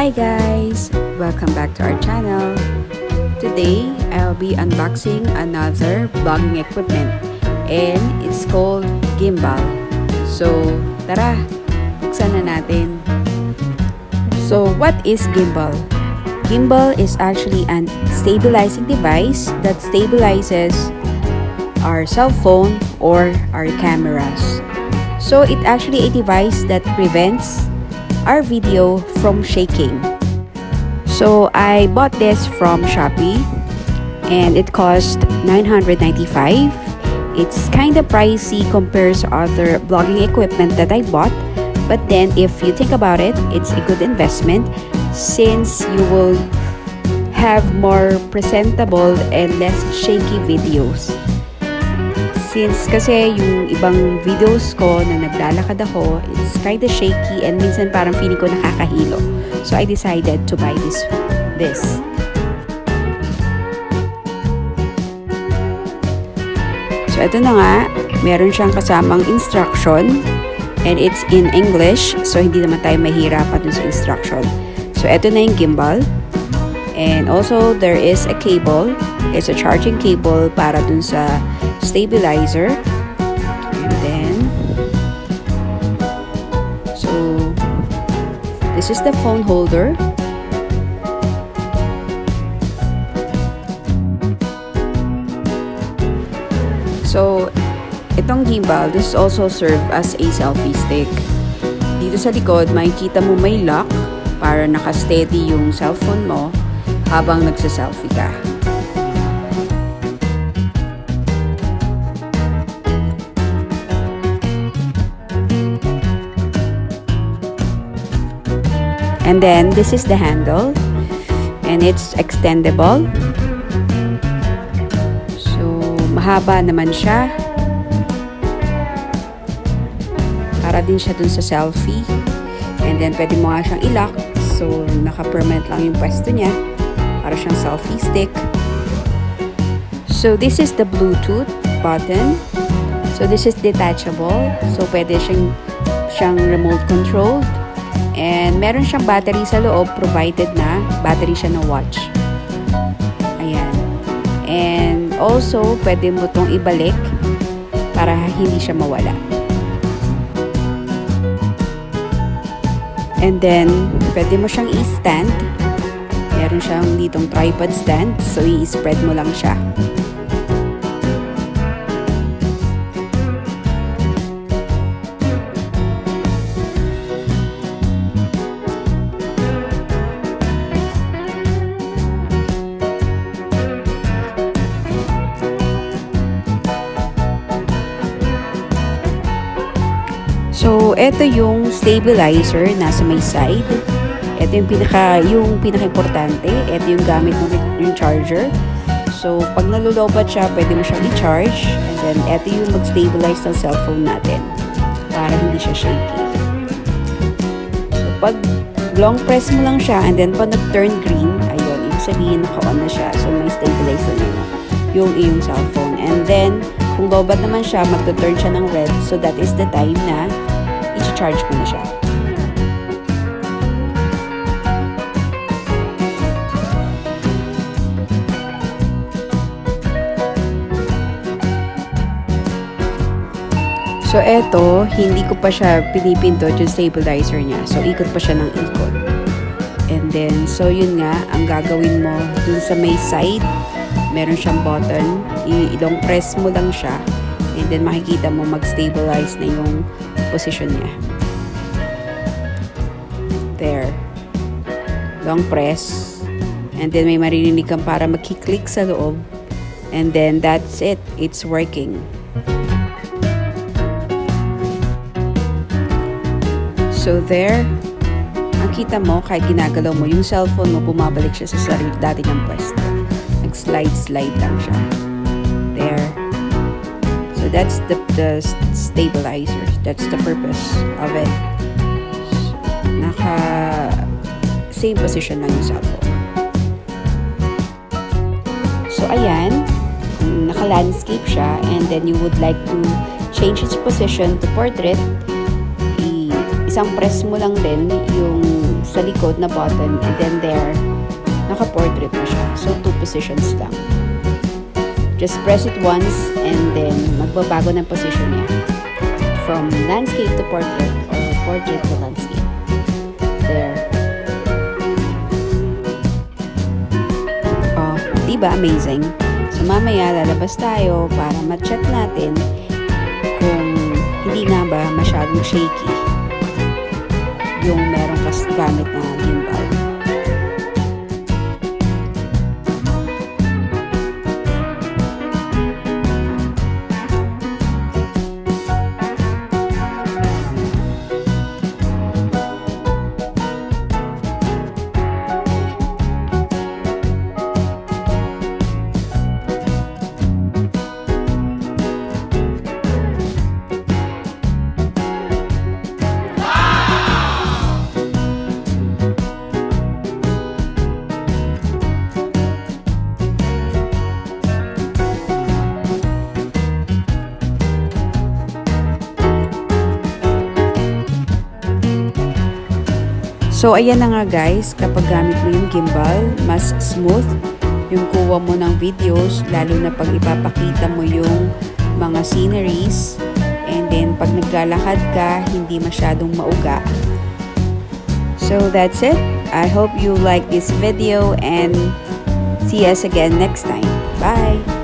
Hi guys! Welcome back to our channel. Today, I'll be unboxing another vlogging equipment and it's called Gimbal. So, tara! Buksan na natin. So, what is Gimbal? Gimbal is actually an stabilizing device that stabilizes our cell phone or our cameras. So, it's actually a device that prevents our video from shaking. So I bought this from Shopee and it cost $995. It's kind of pricey compared to other vlogging equipment that I bought, but then if you think about it, it's a good investment since you will have more presentable and less shaky videos. Since kasi yung ibang videos ko na naglalakad ako, it's kind of shaky and minsan parang feeling ko nakakahilo. So I decided to buy this. So ito na nga, meron siyang kasamang instruction and it's in English. So hindi naman tayo mahirapan dun sa instruction. So ito na yung gimbal. And also there is a cable. It's a charging cable para dun sa stabilizer. And then so this is the phone holder. So itong gimbal, this also serve as a selfie stick. Dito sa likod makikita mo may lock para naka-steady yung cellphone mo habang nagsa-selfie ka. And then, this is the handle. And it's extendable. So, mahaba naman siya. Para din siya dun sa selfie. And then, pwede mo nga siyang i-lock. So, naka-permanent lang yung pwesto niya. Para siyang selfie stick. So, this is the Bluetooth button. So, this is detachable. So, pwede siyang remote controlled. And meron siyang battery sa loob, provided na battery siya ng watch. Ayan. And also, pwede mo itong ibalik para hindi siya mawala. And then, pwede mo siyang i-stand. Meron siyang ditong tripod stand, so i-spread mo lang siya. So, ito yung stabilizer nasa may side. Ito yung pinaka-importante. Ito yung gamit mo yung charger. So, pag nalulobat siya, pwede mo siyang i-charge. And then, ito yung mag-stabilize ng cellphone natin para hindi siya shaky. So, pag long press mo lang siya and then pag nag-turn green, ayun, ibig sabihin naka-on na siya. So, may stabilize na yung iyong cellphone. And then, kung lobat naman siya, mag-turn siya ng red. So, that is the time na i-charge mo na siya. So, eto, hindi ko pa siya pinipindot yung stabilizer niya. So, ikot pa siya ng ikot. And then, so yun nga, ang gagawin mo dun sa may side, meron siyang button. I-long press mo lang siya. And then, makikita mo mag-stabilize na yung position niya. There. Long press. And then, may maririnig kang para mag-click sa loob. And then, that's it. It's working. So, there. Ang kita mo, kahit ginagalaw mo, yung cellphone mo, bumabalik siya sa sarili dati niyang pwesto. Nag-slide lang siya. There. So, that's the stabilizer. That's the purpose of it. Same position lang yung cellphone. So, ayan. Naka-landscape siya and then you would like to change its position to portrait. Isang press mo lang din yung sa likod na button, and then there, naka-portrait na siya. So, 2 positions lang. Just press it once and then magbabago ng position niya. From landscape to portrait or portrait to landscape. There. Oh, diba? Amazing. So, mamaya lalabas tayo para ma-check natin kung hindi nga ba masyadong shaky yung merong gamit na gimbal. So, ayan na nga guys, kapag gamit mo yung gimbal, mas smooth yung kuha mo ng videos, lalo na pag ipapakita mo yung mga sceneries, and then pag naglalakad ka, hindi masyadong mauga. So, that's it. I hope you like this video and see us again next time. Bye!